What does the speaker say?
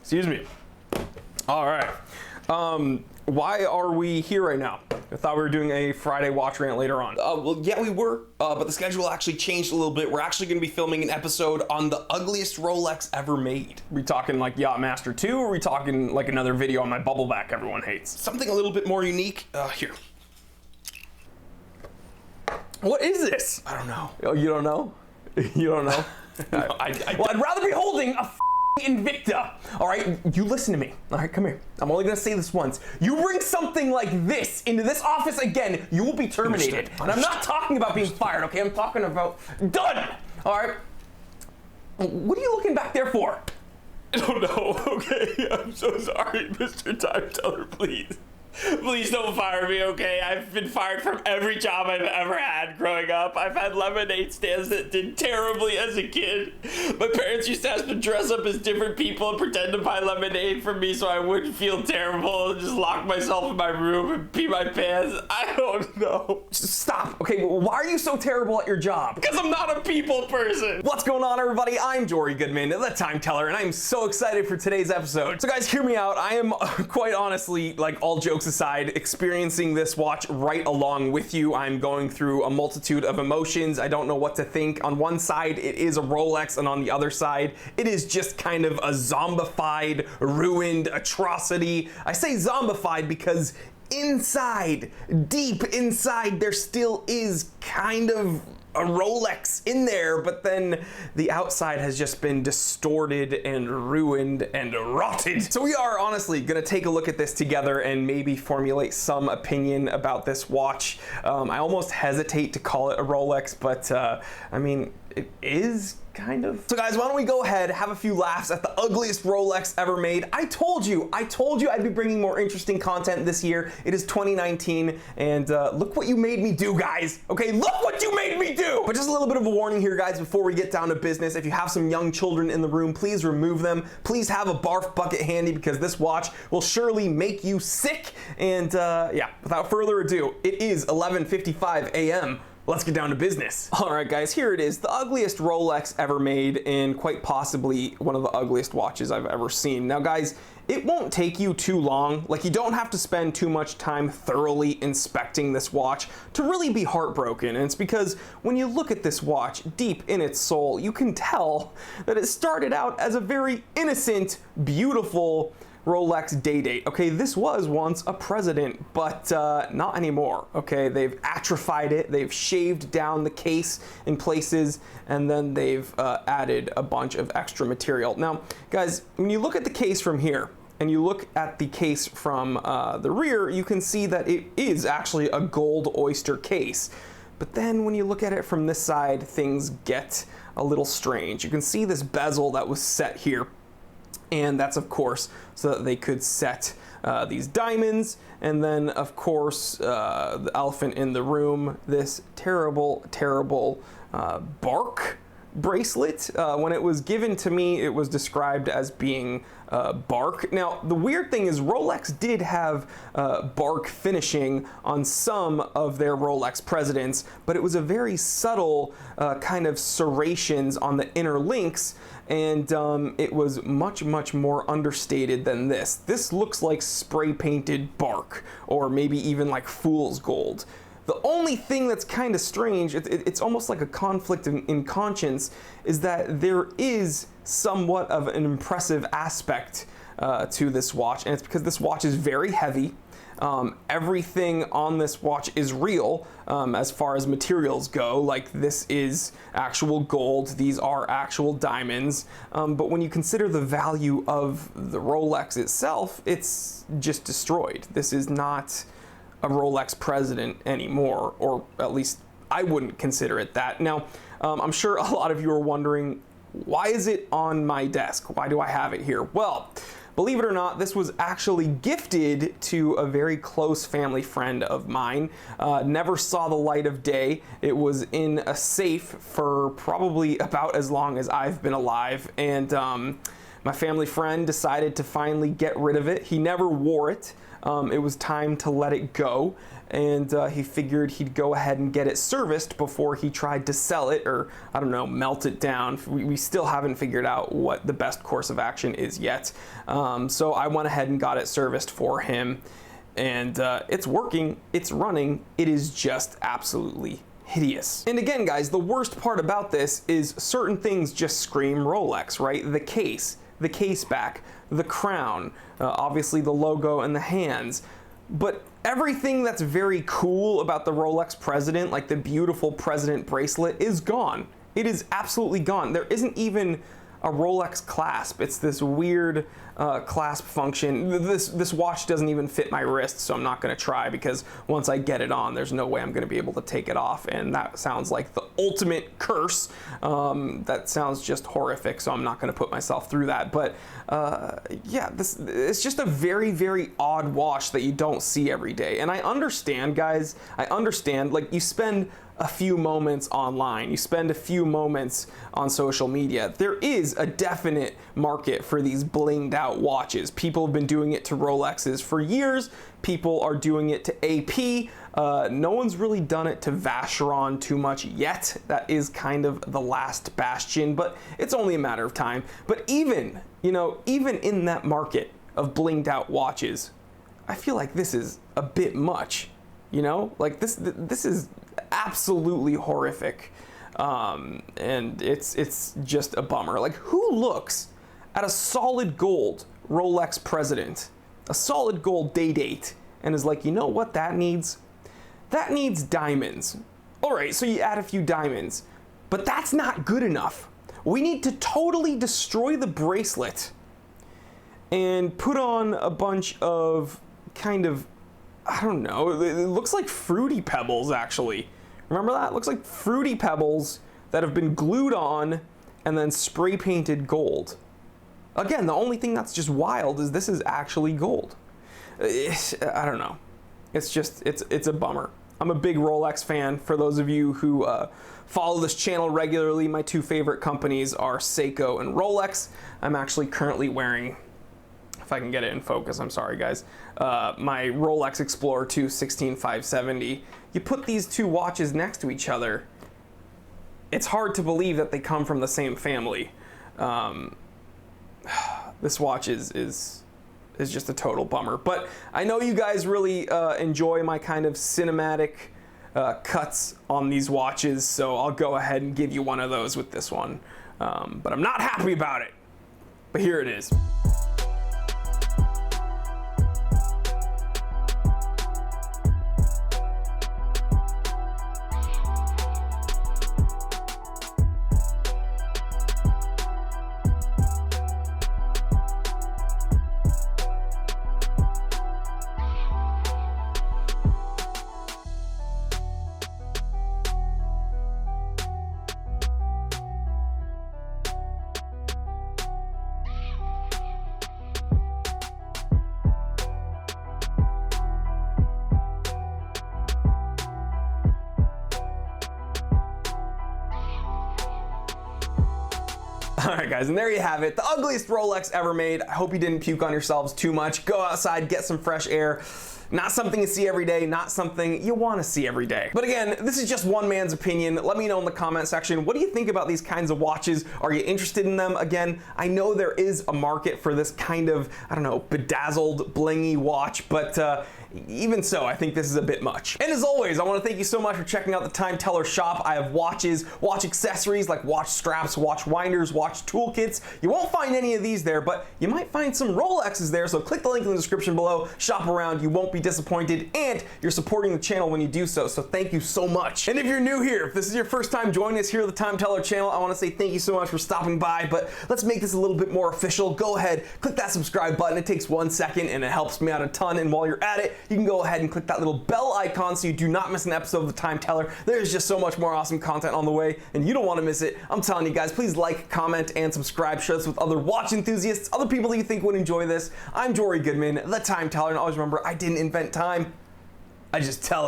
Excuse me. All right. Why are we here right now? I thought we were doing a Friday watch rant later on. Well, yeah, we were, but the schedule actually changed a little bit. We're actually going to be filming an episode on the ugliest Rolex ever made. We talking like Yachtmaster 2, or are we talking like another video on my bubble back everyone hates? Something a little bit more unique. Here. What is this? I don't know. Oh, you don't know? You don't know? No, well, I'd rather be holding a Invicta. All right, you listen to me. All right, come here. I'm only gonna say this once. You bring something like this into this office again, you will be terminated. And I'm not talking about being fired, okay? I'm talking about done. All right. What are you looking back there for? I don't know. Okay, I'm so sorry, Mr. Time Teller. Please. Please don't fire me, okay? I've been fired from every job I've ever had growing up. I've had lemonade stands that did terribly as a kid. My parents used to have to dress up as different people and pretend to buy lemonade for me so I wouldn't feel terrible and just lock myself in my room and pee my pants. I don't know. Stop. Okay, well, why are you so terrible at your job? Because I'm not a people person. What's going on, everybody? I'm Jory Goodman, the Time Teller, and I'm so excited for today's episode. So guys, hear me out. I am quite honestly, like, all jokes aside, experiencing this watch right along with you. I'm going through a multitude of emotions. I don't know what to think. On one side, it is a Rolex, and on the other side, it is just kind of a zombified, ruined atrocity. I say zombified because inside, deep inside, there still is kind of a Rolex in there, but then the outside has just been distorted and ruined and rotted. So we are honestly gonna take a look at this together and maybe formulate some opinion about this watch. I almost hesitate to call it a Rolex, but I mean, it is kind of. So guys, why don't we go ahead, have a few laughs at the ugliest Rolex ever made. I told you I'd be bringing more interesting content this year. It is 2019, and look what you made me do, guys. Okay, look what you made me do. But just a little bit of a warning here, guys, before we get down to business. If you have some young children in the room, please remove them. Please have a barf bucket handy, because this watch will surely make you sick. And yeah, without further ado, it is 11:55 a.m. Let's get down to business. All right, guys, here it is. The ugliest Rolex ever made, and quite possibly one of the ugliest watches I've ever seen. Now, guys, it won't take you too long. Like, you don't have to spend too much time thoroughly inspecting this watch to really be heartbroken. And it's because when you look at this watch deep in its soul, you can tell that it started out as a very innocent, beautiful Rolex day date. Okay, this was once a president, but not anymore. Okay, they've atrophied it, they've shaved down the case in places, and then they've added a bunch of extra material. Now, guys, when you look at the case from here, and you look at the case from the rear, you can see that it is actually a gold oyster case. But then when you look at it from this side, things get a little strange. You can see this bezel that was set here, and that's of course so that they could set these diamonds, and then of course the elephant in the room, this terrible bark bracelet. When it was given to me, it was described as being bark. Now, the weird thing is Rolex did have bark finishing on some of their Rolex presidents, but it was a very subtle kind of serrations on the inner links, and it was much more understated than this. This looks like spray painted bark, or maybe even like fool's gold. The only thing that's kind of strange, it's almost like a conflict in conscience, is that there is somewhat of an impressive aspect to this watch, and it's because this watch is very heavy. Everything on this watch is real as far as materials go. Like, this is actual gold, these are actual diamonds, but when you consider the value of the Rolex itself, it's just destroyed. This is not a Rolex president anymore, or at least I wouldn't consider it that. Now, I'm sure a lot of you are wondering, why is it on my desk? Why do I have it here? Well, believe it or not, this was actually gifted to a very close family friend of mine. Never saw the light of day. It was in a safe for probably about as long as I've been alive, and my family friend decided to finally get rid of it. He never wore it. it was time to let it go, and he figured he'd go ahead and get it serviced before he tried to sell it, or I don't know, melt it down. We still haven't figured out what the best course of action is yet. So I went ahead and got it serviced for him, and it's working, it's running, it is just absolutely hideous. And again, guys, the worst part about this is certain things just scream Rolex, right? The case back, the crown, obviously the logo and the hands. But everything that's very cool about the Rolex President, like the beautiful President bracelet, is gone. It is absolutely gone. There isn't even a Rolex clasp. It's this weird clasp function. This watch doesn't even fit my wrist, so I'm not going to try, because once I get it on, there's no way I'm going to be able to take it off, and that sounds like the ultimate curse. That sounds just horrific, so I'm not going to put myself through that. But yeah, it's just a very, very odd watch that you don't see every day. And I understand, guys. I understand. Like, you spend a few moments online, you spend a few moments on social media. There is a definite market for these blinged out watches. People have been doing it to Rolexes for years. People are doing it to AP. No one's really done it to Vacheron too much yet. That is kind of the last bastion, but it's only a matter of time. But even, even in that market of blinged out watches, I feel like this is a bit much. Like this is absolutely horrific, and it's just a bummer. Like, who looks at a solid gold Rolex President, a solid gold day date, and is like, you know what that needs? That needs diamonds. All right, so you add a few diamonds, but that's not good enough. We need to totally destroy the bracelet and put on a bunch of kind of, I don't know, it looks like Fruity Pebbles, actually. Remember that? It looks like Fruity Pebbles that have been glued on and then spray painted gold. Again, the only thing that's just wild is this is actually gold. I don't know. It's a bummer. I'm a big Rolex fan. For those of you who follow this channel regularly, my two favorite companies are Seiko and Rolex. I'm actually currently wearing, if I can get it in focus, I'm sorry guys, my Rolex Explorer 2 16570. You put these two watches next to each other, it's hard to believe that they come from the same family. This watch is just a total bummer. But I know you guys really enjoy my kind of cinematic cuts on these watches, so I'll go ahead and give you one of those with this one. But I'm not happy about it. But here it is. Alright guys, and there you have it, the ugliest Rolex ever made. I hope you didn't puke on yourselves too much. Go outside, get some fresh air. Not something you see every day, not something you want to see every day. But again, this is just one man's opinion. Let me know in the comment section, what do you think about these kinds of watches? Are you interested in them? Again, I know there is a market for this kind of, I don't know, bedazzled, blingy watch, but even so, I think this is a bit much. And as always, I want to thank you so much for checking out the Time Teller shop. I have watches, watch accessories like watch straps, watch winders, watch toolkits. You won't find any of these there, but you might find some Rolexes there, so click the link in the description below, shop around, you won't be disappointed, and you're supporting the channel when you do so thank you so much. And if you're new here, if this is your first time joining us here at the Time Teller channel, I want to say thank you so much for stopping by, but let's make this a little bit more official. Go ahead, click that subscribe button. It takes 1 second and it helps me out a ton, and while you're at it, you can go ahead and click that little bell icon so you do not miss an episode of the Time Teller. There's just so much more awesome content on the way, and you don't want to miss it. I'm telling you guys, please like, comment, and subscribe. Share this with other watch enthusiasts, other people that you think would enjoy this. I'm Jory Goodman, the Time Teller, and always remember, I didn't invent time, I just tell it.